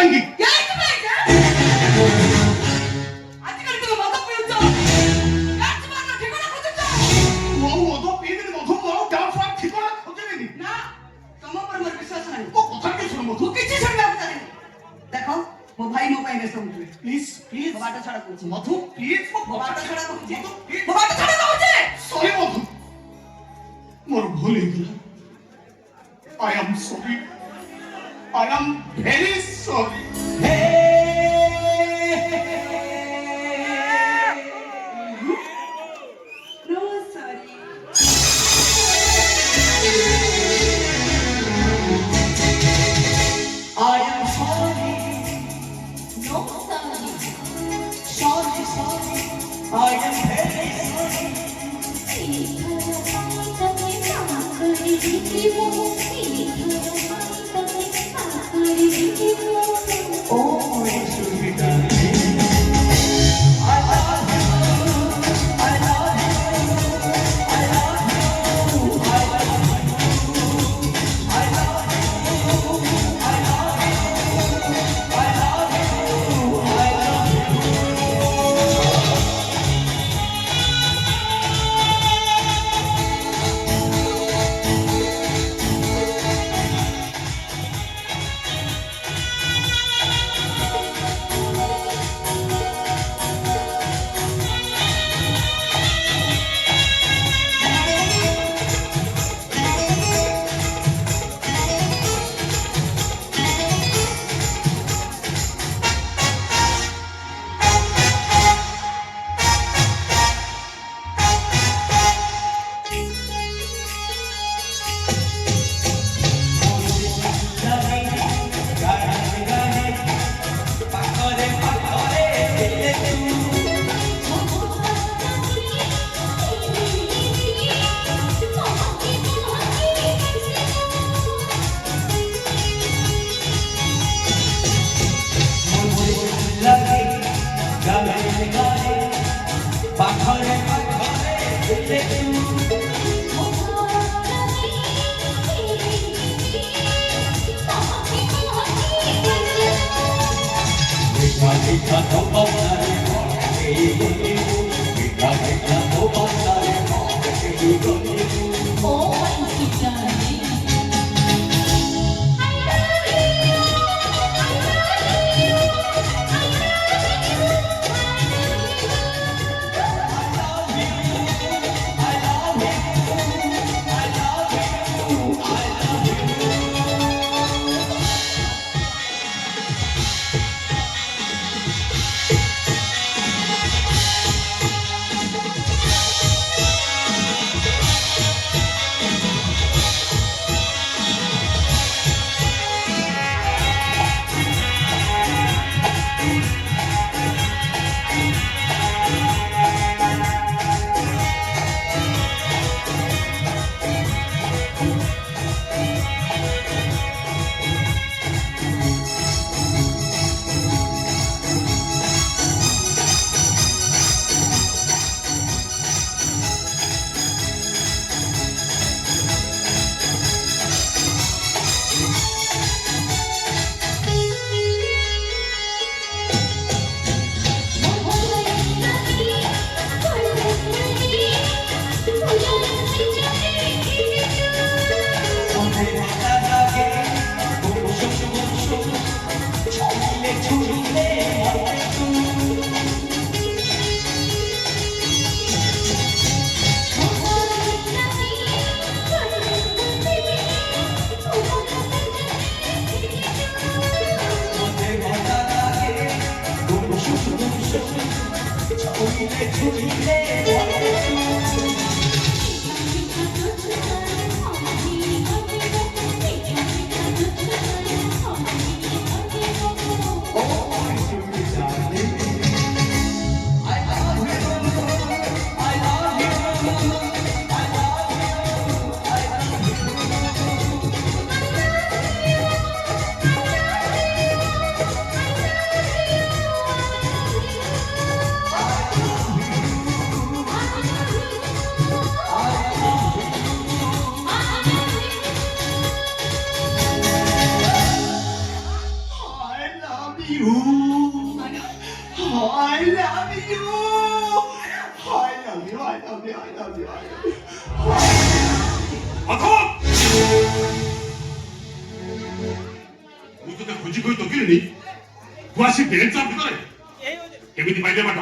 एकांगी यायचं नाही का? आजकाल तुला माझा पिऊचा याच मारला ठिकाणा खोजूचा मधु पिन मधु मरो डांस वाट ठिकाणा खोजेनी ना ତମ ଉପରେ ମୋର ବିଶ୍ୱାସ ନାହିଁ तो कथा के सुन मधु ମୁଁ କିଛି ଶୁଣିବାକୁ ଚାହେଁନି ଦେଖ ମୋ ଭାଇ ମୋ ପାଇଁ ବ୍ୟସ୍ତ ହଉଥିବେ प्लीज प्लीज ମୋ ବାଟ ଛାଡ କହୁଛି मधु प्लीज ମୋ ବାଟ ଛାଡ କହୁଛି मधु प्लीज ମୋ ବାଟ ଛାଡ କହୁଛି सॉरी मधु मोर भूल हो गया I am sorry I am very sorry no sorry I am sorry no sorry sorry sorry I am very sorry oh my sweet darling I love you I love you I love you I love you I love you I love you I love you I love you Oh my sweet darling you. I love you. I love you. I love you. I love you. I love you. আথা ମୁଁ ତତେ ଖୋଜି ଖୋଜି ଡକିଲିନି ତୁ ଆସି bench ଭିତରେ କେମିତି ପାଇଲେ ବାଟ